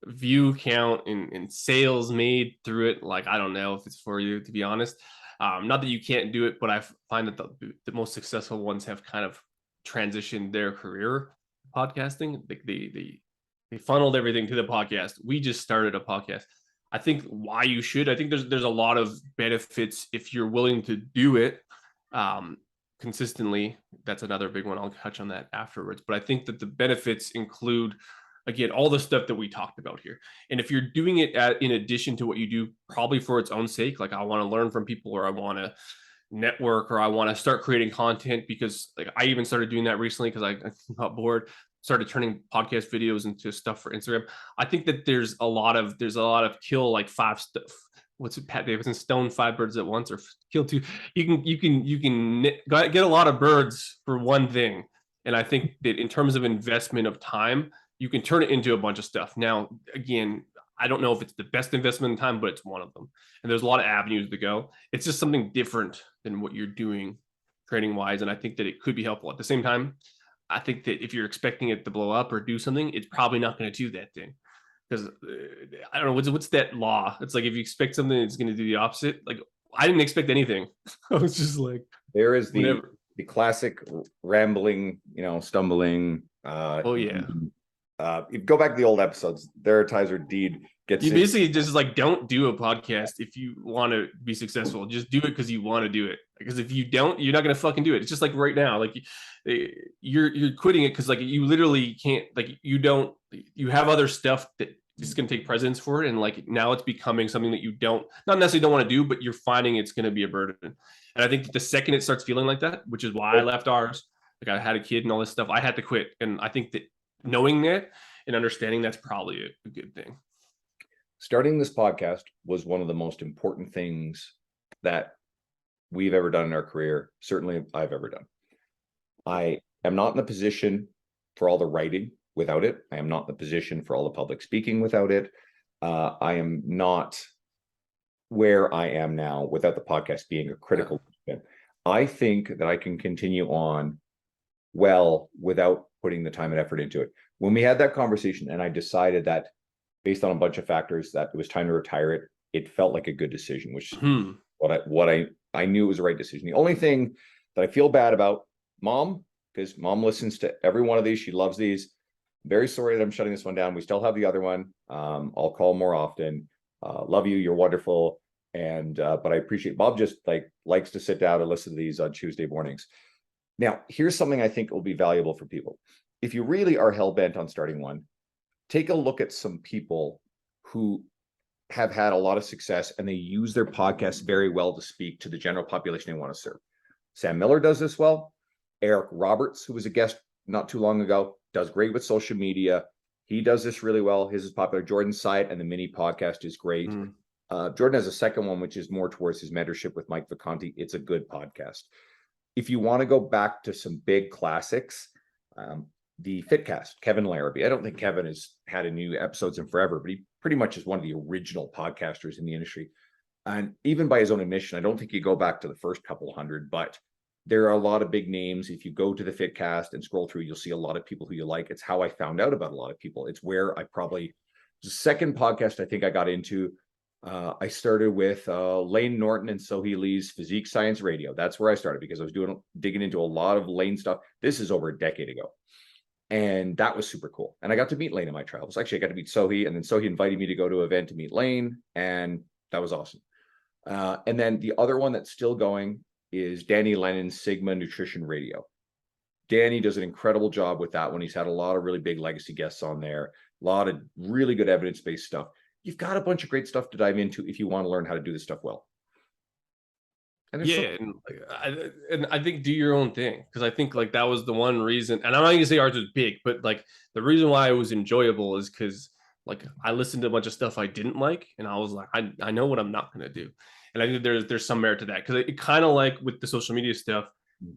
view count and sales made through it, like, I don't know if it's for you, to be honest. Not that you can't do it, but I find that the most successful ones have kind of transitioned their career podcasting. Like they funneled everything to the podcast. We just started a podcast. I think why you should, I think there's a lot of benefits if you're willing to do it consistently. That's another big one. I'll touch on that afterwards. But I think that the benefits include, again, all the stuff that we talked about here. And if you're doing it in addition to what you do, probably for its own sake, like I want to learn from people, or I want to network, or I want to start creating content, because like I even started doing that recently because I got bored, started turning podcast videos into stuff for Instagram. I think that there's a lot of kill like 5 stuff. What's it, Pat Davidson, stone 5 birds at once, or kill 2. You can get a lot of birds for one thing. And I think that in terms of investment of time, you can turn it into a bunch of stuff. Now, again, I don't know if it's the best investment in time, but it's one of them. And there's a lot of avenues to go. It's just something different than what you're doing training wise, and I think that it could be helpful. At the same time, I think that if you're expecting it to blow up or do something, it's probably not going to do that thing. Because I don't know what's that law. It's like if you expect something, it's going to do the opposite. Like I didn't expect anything. I was just like, There is whatever. the classic rambling, stumbling. Oh yeah. You go back to the old episodes. There, Tizer Deed gets You in. basically just like don't do a podcast if you want to be successful. Just do it because you want to do it. Because if you don't, you're not gonna fucking do it. It's just like right now, like you're quitting it because like you literally can't. Like you have other stuff that is gonna take precedence for it, and like now it's becoming something that you not necessarily don't want to do, but you're finding it's gonna be a burden. And I think the second it starts feeling like that, which is why I left ours, like I had a kid and all this stuff, I had to quit. And I think that knowing that and understanding that's probably a good thing. Starting this podcast was one of the most important things that we've ever done in our career. Certainly I've ever done. I am not in the position for all the writing without it. I am not in the position for all the public speaking without it. I am not where I am now without the podcast being a critical event. I think that I can continue on well without putting the time and effort into it. When we had that conversation and I decided that based on a bunch of factors that it was time to retire it, it felt like a good decision, which what I knew was the right decision. The only thing that I feel bad about, Mom, because Mom listens to every one of these, she loves these. Very sorry that I'm shutting this one down. We still have the other one. I'll call more often. Love you, you're wonderful. And but I appreciate Bob just likes to sit down and listen to these on Tuesday mornings. Now, here's something I think will be valuable for people. If you really are hell-bent on starting one, take a look at some people who have had a lot of success and they use their podcast very well to speak to the general population they want to serve. Sam Miller does this well. Eric Roberts, who was a guest not too long ago, does great with social media. He does this really well. His is popular. Jordan's site and the mini podcast is great. Jordan has a second one, which is more towards his mentorship with Mike Vacanti. It's a good podcast. If you want to go back to some big classics, the Fitcast, Kevin Larrabee. I don't think Kevin has had a new episodes in forever, but he pretty much is one of the original podcasters in the industry. And even by his own admission, I don't think you go back to the first couple hundred, but there are a lot of big names. If you go to the Fitcast and scroll through, you'll see a lot of people who you like. It's how I found out about a lot of people. It's where the second podcast I think I got into. I started with Lane Norton and Sohee Lee's Physique Science Radio. That's where I started because I was digging into a lot of Lane stuff. This is over a decade ago. And that was super cool. And I got to meet Lane in my travels. Actually, I got to meet Sohee, and then Sohee invited me to go to an event to meet Lane, and that was awesome. And then the other one that's still going is Danny Lennon's Sigma Nutrition Radio. Danny does an incredible job with that one. He's had a lot of really big legacy guests on there, a lot of really good evidence-based stuff. You've got a bunch of great stuff to dive into if you want to learn how to do this stuff well. And and I think do your own thing, because I think like that was the one reason, and I'm not gonna say ours was big, but like the reason why it was enjoyable is because like I listened to a bunch of stuff I didn't like, and I was like, I know what I'm not gonna do, and I think there's some merit to that, because it kind of like with the social media stuff,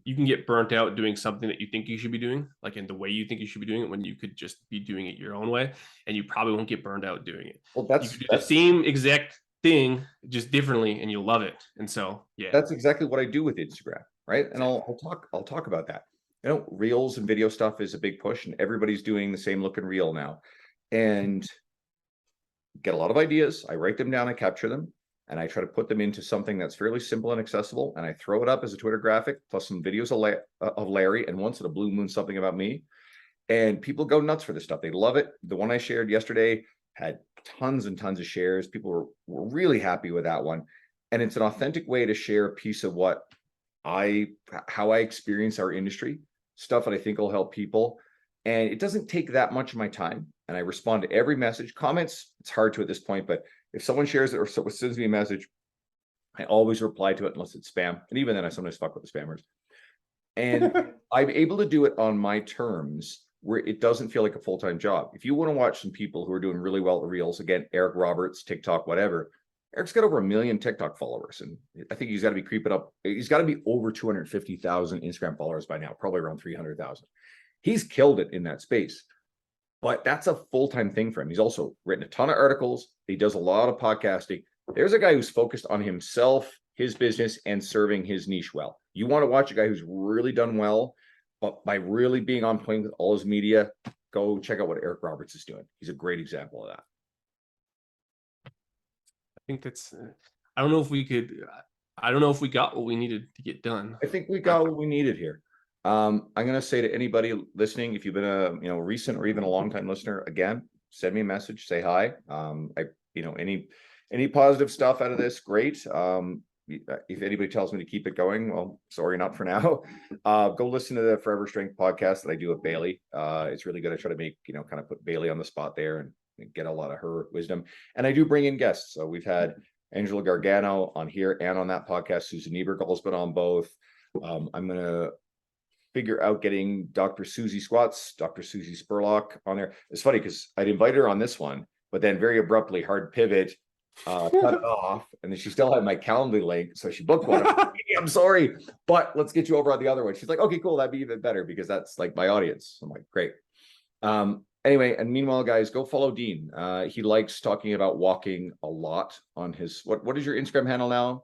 you can get burnt out doing something that you think you should be doing, like in the way you think you should be doing it, when you could just be doing it your own way, and you probably won't get burned out doing it. Well, you could do the same exact thing just differently and you'll love it. And so that's exactly what I do with Instagram, right? And I'll talk about that. Reels and video stuff is a big push, and everybody's doing the same looking reel now, and get a lot of ideas. I write them down, I capture them, and I try to put them into something that's fairly simple and accessible, and I throw it up as a Twitter graphic plus some videos of Larry, and once in a blue moon something about me, and people go nuts for this stuff. They love it. The one I shared yesterday had tons and tons of shares. People were really happy with that one. And it's an authentic way to share a piece of how I experience our industry, stuff that I think will help people. And it doesn't take that much of my time. And I respond to every message. Comments, it's hard to at this point, but if someone shares it or sends me a message, I always reply to it unless it's spam. And even then I sometimes fuck with the spammers. And I'm able to do it on my terms, where it doesn't feel like a full-time job. If you want to watch some people who are doing really well at Reels, again, Eric Roberts, TikTok, whatever, Eric's got over 1 million TikTok followers. And I think he's got to be creeping up. He's got to be over 250,000 Instagram followers by now, probably around 300,000. He's killed it in that space, but that's a full-time thing for him. He's also written a ton of articles. He does a lot of podcasting. There's a guy who's focused on himself, his business and serving his niche well. You want to watch a guy who's really done well, but by really being on point with all his media, go check out what Eric Roberts is doing. He's a great example of that. I think that's, I don't know if we could, I don't know if we got what we needed to get done. I think we got what we needed here. I'm going to say to anybody listening, if you've been a recent or even a long time listener, again, send me a message, say hi. Any positive stuff out of this, great. If anybody tells me to keep it going, well, sorry, not for now. Go listen to the Forever Strength podcast that I do with Bailey. It's really good. I try to make, kind of put Bailey on the spot there and get a lot of her wisdom. And I do bring in guests. So we've had Angela Gargano on here and on that podcast. Susan Niebergall's been on both. I'm going to figure out getting Dr. Susie Squats, Dr. Susie Spurlock on there. It's funny because I'd invite her on this one, but then very abruptly, hard pivot, cut it off, and then she still had my Calendly link, so she booked one. I'm sorry, but let's get you over on the other one. She's like, okay, cool, that'd be even better because that's like my audience. I'm like, great. Anyway, and meanwhile, guys, go follow Dean. He likes talking about walking a lot on his what is your Instagram handle now?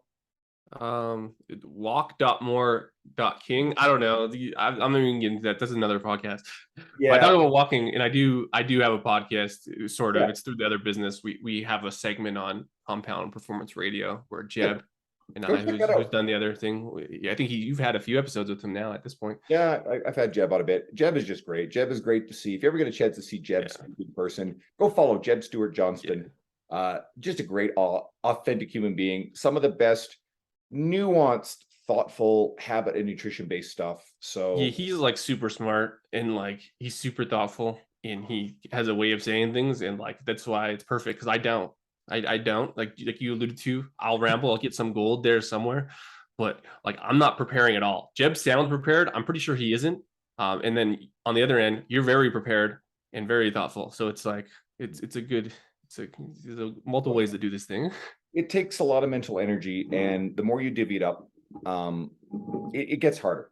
Walk.more.king. I don't know. I'm not even getting into that. That's another podcast. Yeah, but I talk about walking, and I do have a podcast, sort of. Yeah. It's through the other business. We have a segment on Compound Performance Radio where Jeb and Go I, check that who's out. done the other thing. I think you've had a few episodes with him now at this point. Yeah, I've had Jeb on a bit. Jeb is just great. Jeb is great to see. If you ever get a chance to see Jeb in person, go follow Jeb Stewart Johnston. Just a great, authentic human being. Some of the best nuanced, thoughtful habit and nutrition based stuff. So yeah, he's like super smart and like he's super thoughtful and he has a way of saying things, and like that's why it's perfect because I don't like you alluded to. I'll ramble, I'll get some gold there somewhere, but like I'm not preparing at all. Jeb sounds prepared. I'm pretty sure he isn't. And then on the other end, you're very prepared and very thoughtful. So it's like it's there's multiple ways to do this thing. it takes a lot of mental energy, and the more you divvy it up, it gets harder.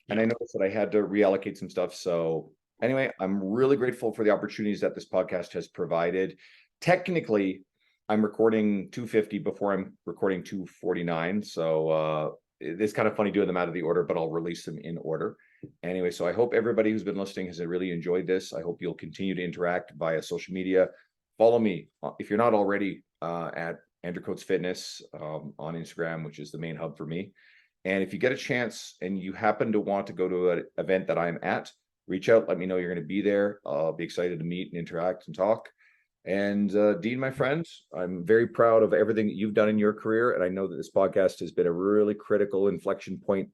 And I noticed that I had to reallocate some stuff. So anyway, I'm really grateful for the opportunities that this podcast has provided. Technically, I'm recording 250 before I'm recording 249. So it's kind of funny doing them out of the order, but I'll release them in order. Anyway, so I hope everybody who's been listening has really enjoyed this. I hope you'll continue to interact via social media. Follow me if you're not already at Andrew Coates Fitness on Instagram, which is the main hub for me. And if you get a chance and you happen to want to go to an event that I'm at, reach out, let me know you're going to be there. I'll be excited to meet and interact and talk. And Dean, my friend, I'm very proud of everything that you've done in your career. And I know that this podcast has been a really critical inflection point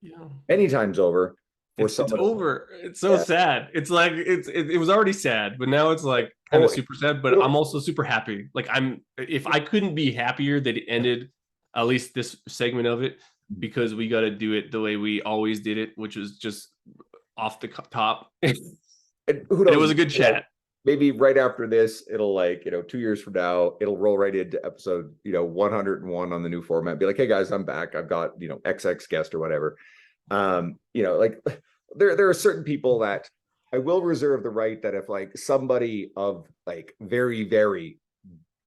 many times over. It's over. It's so sad. It's like it was already sad, but now it's like kind of super sad. But I'm also super happy. Like if I couldn't be happier that it ended, at least this segment of it, because we got to do it the way we always did it, which was just off the top. It was a good chat. Maybe right after this, it'll 2 years from now, it'll roll right into episode 101 on the new format. Be like, hey guys, I'm back. I've got XX guest or whatever. There are certain people that I will reserve the right that if like somebody of like very, very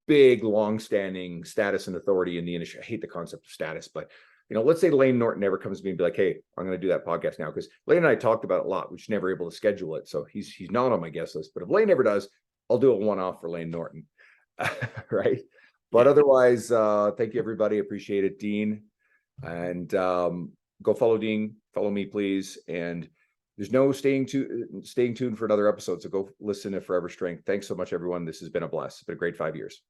big, long-standing status and authority in the industry, I hate the concept of status, but let's say Lane Norton never comes to me and be like, hey, I'm going to do that podcast now, because Lane and I talked about it a lot. We're just never able to schedule it. So he's not on my guest list. But if Lane ever does, I'll do a one-off for Lane Norton. Right. But otherwise, thank you, everybody. Appreciate it, Dean. And go follow Dean. Follow me, please. And there's no staying tuned for another episode. So go listen to Forever Strength. Thanks so much, everyone. This has been a blast. It's been a great 5 years.